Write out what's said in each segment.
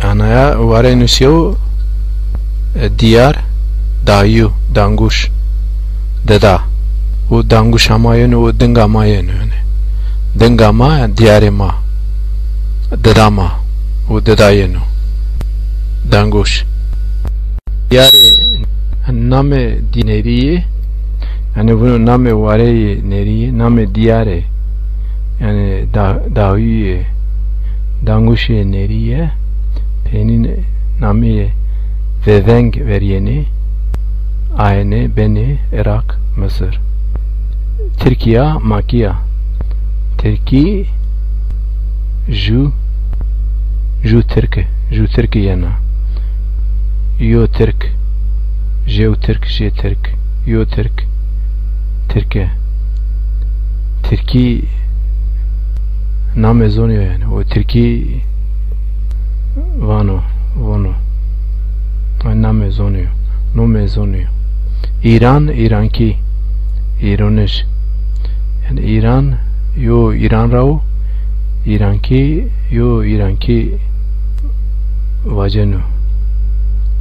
anaya ware nusyo diyar dayu danguş deda o danguş amayen o dengamayen yani dengama diyarema dedama o dedayeno danguş diyare name dineriye yani bunu name ware neriye name diyare yani dayu danguş neriye penin name Veveng veriyeni Ayne beni Irak Mısır Türkiye Makia Türkiye Ju Türkiye yana Yo Türk Jev Türk Je Türk Yo Türk Türkiye Türkiye Name zonuyor yani o Türkiye Vano name zonuyor nome zonuyor İranki İranış yani İran yo İran rao İranki yo İranki vajenu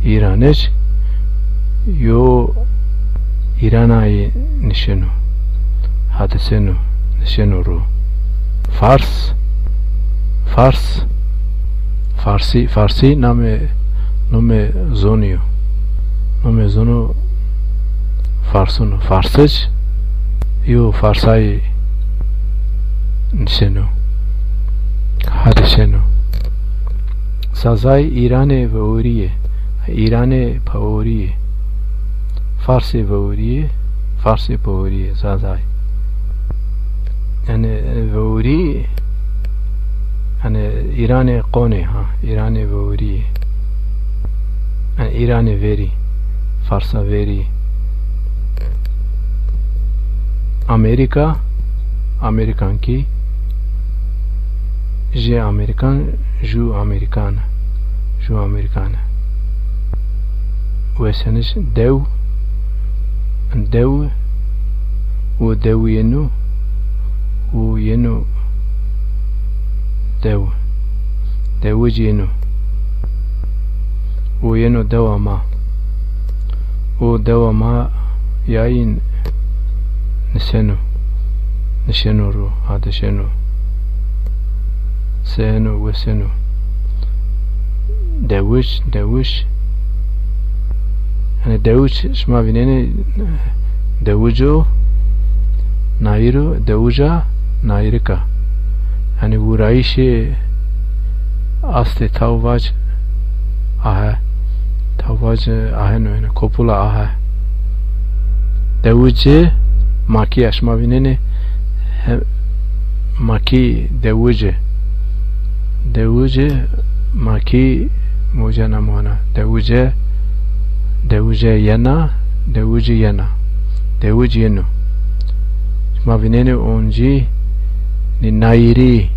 İranış yo İranayı nişenu hadisenu nişenu ru Farsi nome zonuyor nome zonu farsıç yo farsay nişenu hadişenu sazay İrane ve Uriye İrane pauriye Farsi ve Uriye Farsi pauriye sazay yani ve Uriye yani İrane kone ha İrane ve Uriye yani İran'ı veri Fars'a veri Amerikan ki Je Amerikan Ju Amerikan ve seniz dev o dev yenu dev yenu o yeno devama yayın nişenu ru hadişenu senu ve senu devuş yani devuş şma vineni devujo nairu devuja nairika yani vurayişi asli tavvac aheno kopula aha devuje maki aşma vineni maki devuje maki mojana mona devuje yana yenu aşma vineni onji ni nairi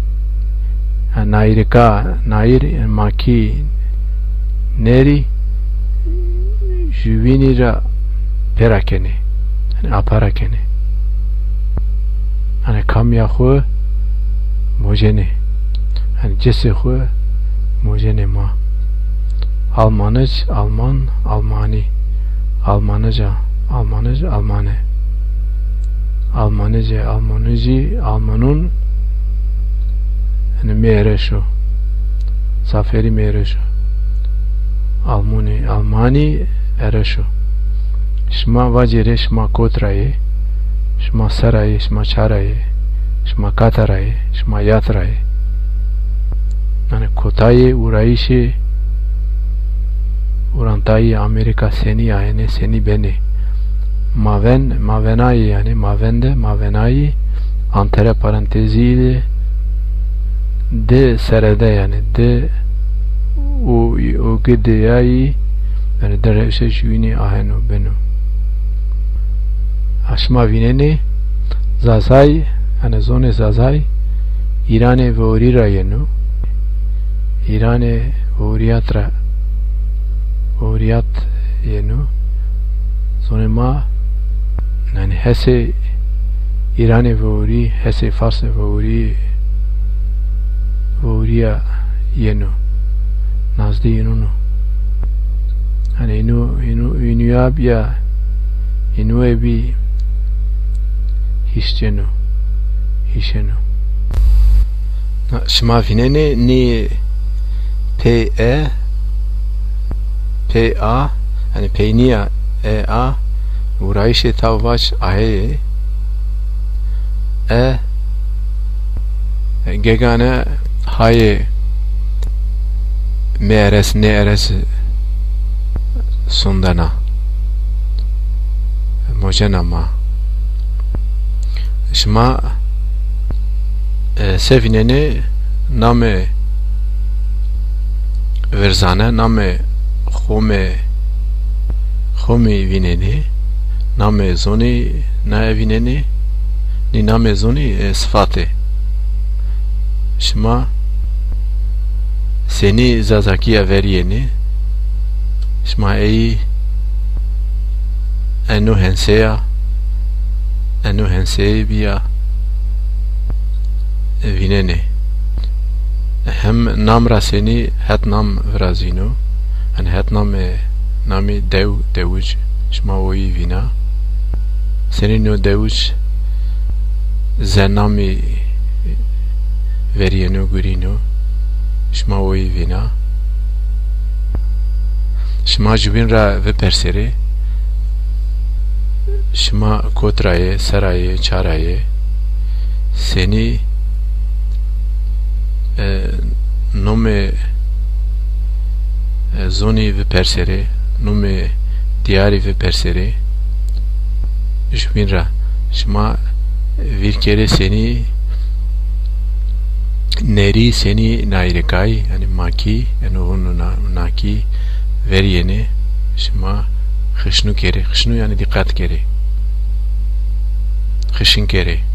nairika nair maki neri juvinira perakene yani aparakene yani kamya xo mojene yani cesi xo mojene ma almanıc almani almanıca almane almanun yani mereşo zaferi mereşo Almani ereşo şma vacire şma kotraye şma saraye şma çaraye şma kataraye şma yatraye yani kotaye urayişi urantayi Amerika seni yani seni beni mavenayi yani mavenayi antere paranteziyle de serede yani de o gideyai yani derevşe şuini aheno beno aşma vineni zazay yani zone zazay İrane ve orira yenu İrane ve oriyat yenu sonema yani hese İrane ve ori hese Fars ve ori ve oriya yenu nazdi inunu hani inu yabya inu ebi hishenu shma vinene ni PA hani peyniya EA uğrayışı tavvaç ahe gegane haye meres neres sundana mojenama shma sevinene name verzane name khome vinene name zoni na vinene ni name zoni sıfatı shma seni zazakiya veriyeni shma enu henseya biya vinene hem namra seni het nam vrazino an het nami devuj shma oyi vina seni no devuj zenami veriyeno gurino shma oyi vina shma jubin ra ve persere shma kotraye saraye çaraye seni nome zoni ve persere nome diyari ve persere jubin ra shma virkere seni neri seni nairekay yani maki yani onu naki veriyeni shma khishnu yani dikkat kere khishin kere